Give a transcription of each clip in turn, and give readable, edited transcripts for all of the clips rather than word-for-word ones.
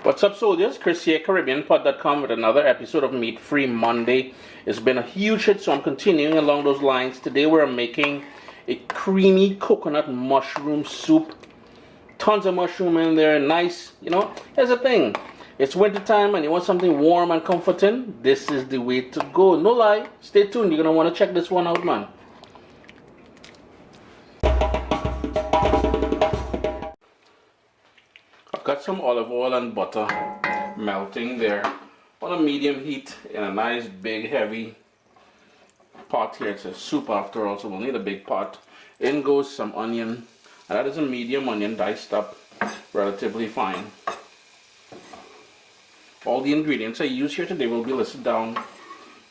What's up, soldiers? Chris here, CaribbeanPot.com with another episode of Meat Free Monday. It's been a huge hit, so I'm continuing along those lines. Today we're making a creamy coconut mushroom soup. Tons of mushroom in there, nice. You know, here's the thing. It's winter time and you want something warm and comforting. This is the way to go. No lie. Stay tuned. You're going to want to check this one out, man. I've got some olive oil and butter melting there on a medium heat in a nice big heavy pot here. It's a soup after all, so we'll need a big pot. In goes some onion, and that is a medium onion diced up relatively fine. All the ingredients I use here today will be listed down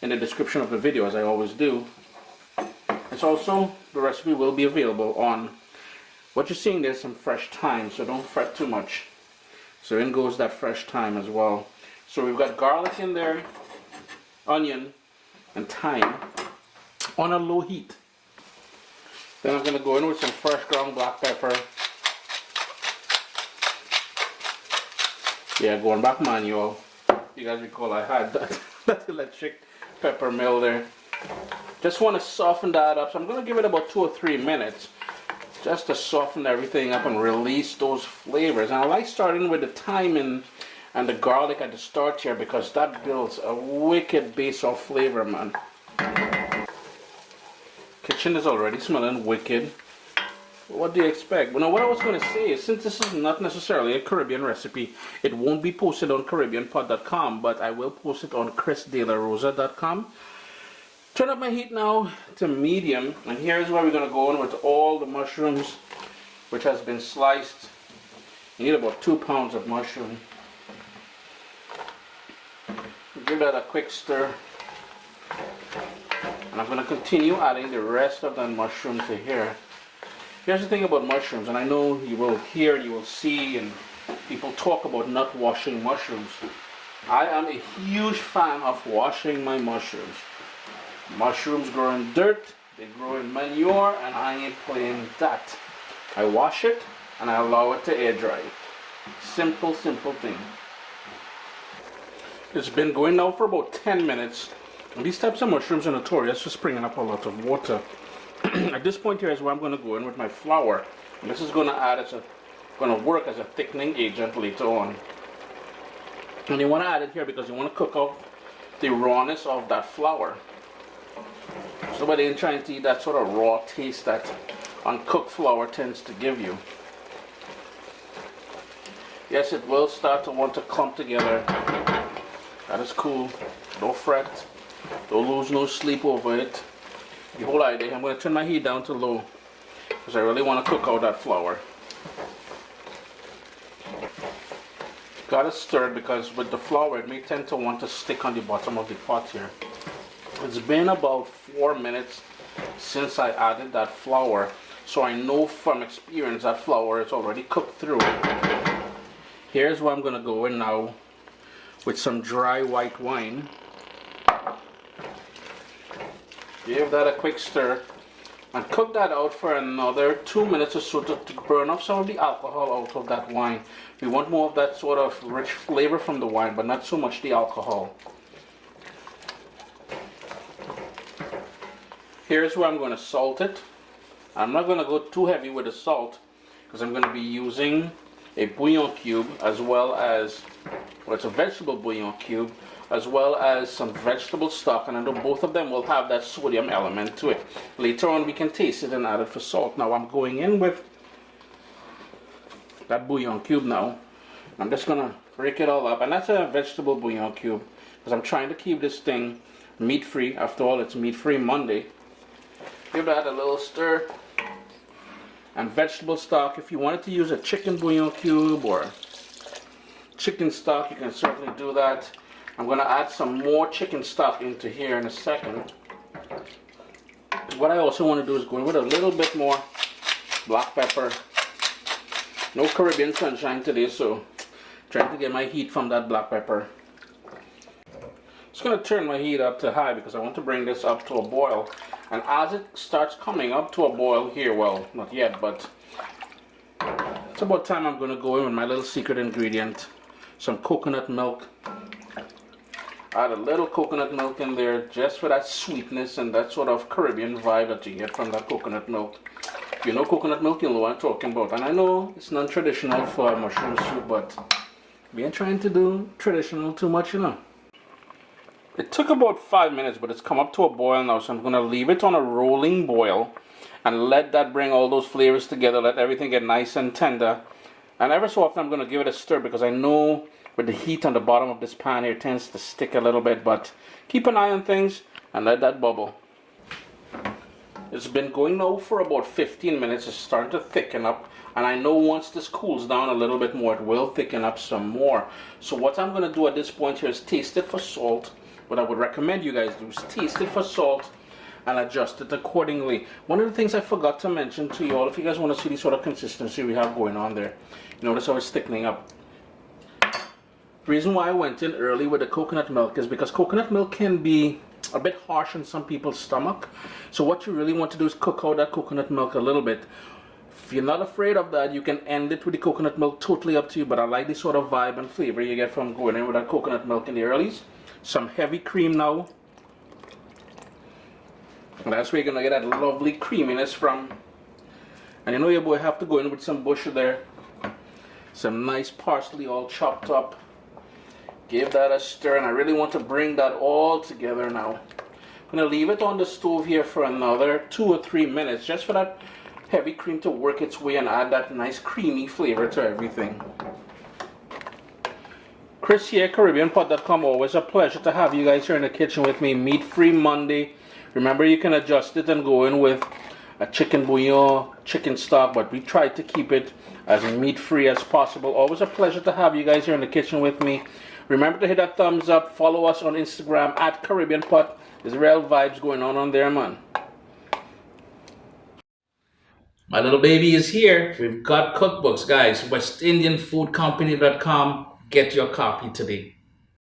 in the description of the video, as I always do. It's also, the recipe will be available on what you're seeing. There's some fresh thyme, so don't fret too much. So in goes that fresh thyme as well. So we've got garlic in there, onion, and thyme on a low heat. Then I'm going to go in with some fresh ground black pepper. Yeah, going back manual. You guys recall I had that electric pepper mill there. Just want to soften that up. So I'm going to give it about 2 or 3 minutes. Just to soften everything up and release those flavors. And I like starting with the thyme and the garlic at the start here because that builds a wicked base of flavor, man. Kitchen is already smelling wicked. What do you expect? Well, now what I was going to say is, since this is not necessarily a Caribbean recipe, it won't be posted on CaribbeanPot.com, but I will post it on ChrisDeLaRosa.com. Turn up my heat now to medium, and here's where we're going to go in with all the mushrooms, which has been sliced. You need about 2 pounds of mushroom. Give that a quick stir, and I'm going to continue adding the rest of that mushroom to here. Here's the thing about mushrooms, and I know you will hear, you will see, and people talk about not washing mushrooms. I am a huge fan of washing my mushrooms. Mushrooms grow in dirt, they grow in manure, and I ain't playing that. I wash it and I allow it to air dry. Simple, simple thing. It's been going now for about 10 minutes. And these types of mushrooms are notorious for springing up a lot of water. At this point here is where I'm going to go in with my flour. And this is going to work as a thickening agent later on. And you want to add it here because you want to cook out the rawness of that flour. Somebody ain't trying to eat that sort of raw taste that uncooked flour tends to give you. Yes, it will start to want to clump together. That is cool. Don't fret. Don't lose no sleep over it. The whole idea, I'm going to turn my heat down to low because I really want to cook out that flour. Gotta stir it because with the flour it may tend to want to stick on the bottom of the pot here. It's been about 4 minutes since I added that flour, so I know from experience that flour is already cooked through. Here's where I'm going to go in now with some dry white wine. Give that a quick stir and cook that out for another 2 minutes or so to burn off some of the alcohol out of that wine. We want more of that sort of rich flavor from the wine, but not so much the alcohol. Here's where I'm going to salt it. I'm not going to go too heavy with the salt because I'm going to be using a bouillon cube as well as, well, it's a vegetable bouillon cube, as well as some vegetable stock, and I know both of them will have that sodium element to it. Later on we can taste it and add it for salt. Now I'm going in with that bouillon cube now. I'm just going to break it all up, and that's a vegetable bouillon cube because I'm trying to keep this thing meat free. After all, it's Meat Free Monday. Give that a little stir. And vegetable stock, if you wanted to use a chicken bouillon cube or chicken stock, you can certainly do that. I'm going to add some more chicken stock into here in a second. What I also want to do is go in with a little bit more black pepper. No Caribbean sunshine today, so trying to get my heat from that black pepper. Just going to turn my heat up to high because I want to bring this up to a boil. And as it starts coming up to a boil here, well, not yet, but it's about time I'm going to go in with my little secret ingredient, some coconut milk. Add a little coconut milk in there just for that sweetness and that sort of Caribbean vibe that you get from that coconut milk. If you know coconut milk, you'll know what I'm talking about. And I know it's non-traditional for mushroom soup, but we ain't trying to do traditional too much, you know. It took about 5 minutes, but it's come up to a boil now, so I'm going to leave it on a rolling boil and let that bring all those flavors together, let everything get nice and tender. And every so often I'm going to give it a stir because I know with the heat on the bottom of this pan here, it tends to stick a little bit, but keep an eye on things and let that bubble. It's been going now for about 15 minutes. It's starting to thicken up, and I know once this cools down a little bit more, it will thicken up some more. So what I'm going to do at this point here is taste it for salt. What I would recommend you guys do is taste it for salt and adjust it accordingly. One of the things I forgot to mention to you all, if you guys want to see the sort of consistency we have going on there, you notice how it's thickening up. The reason why I went in early with the coconut milk is because coconut milk can be a bit harsh on some people's stomach. So what you really want to do is cook out that coconut milk a little bit. If you're not afraid of that, you can end it with the coconut milk, totally up to you, but I like the sort of vibe and flavor you get from going in with that coconut milk in the earlies. Some heavy cream now. And that's where you're going to get that lovely creaminess from. And you know your boy have to go in with some bush there. Some nice parsley all chopped up. Give that a stir, and I really want to bring that all together now. I'm going to leave it on the stove here for another 2 or 3 minutes just for that heavy cream to work its way and add that nice creamy flavor to everything. Chris here, CaribbeanPot.com. Always a pleasure to have you guys here in the kitchen with me. Meat-free Monday. Remember, you can adjust it and go in with a chicken bouillon, chicken stock, but we try to keep it as meat-free as possible. Always a pleasure to have you guys here in the kitchen with me. Remember to hit that thumbs up. Follow us on Instagram at CaribbeanPot. There's real vibes going on there, man. My little baby is here. We've got cookbooks, guys. WestIndianFoodCompany.com. Get your copy today.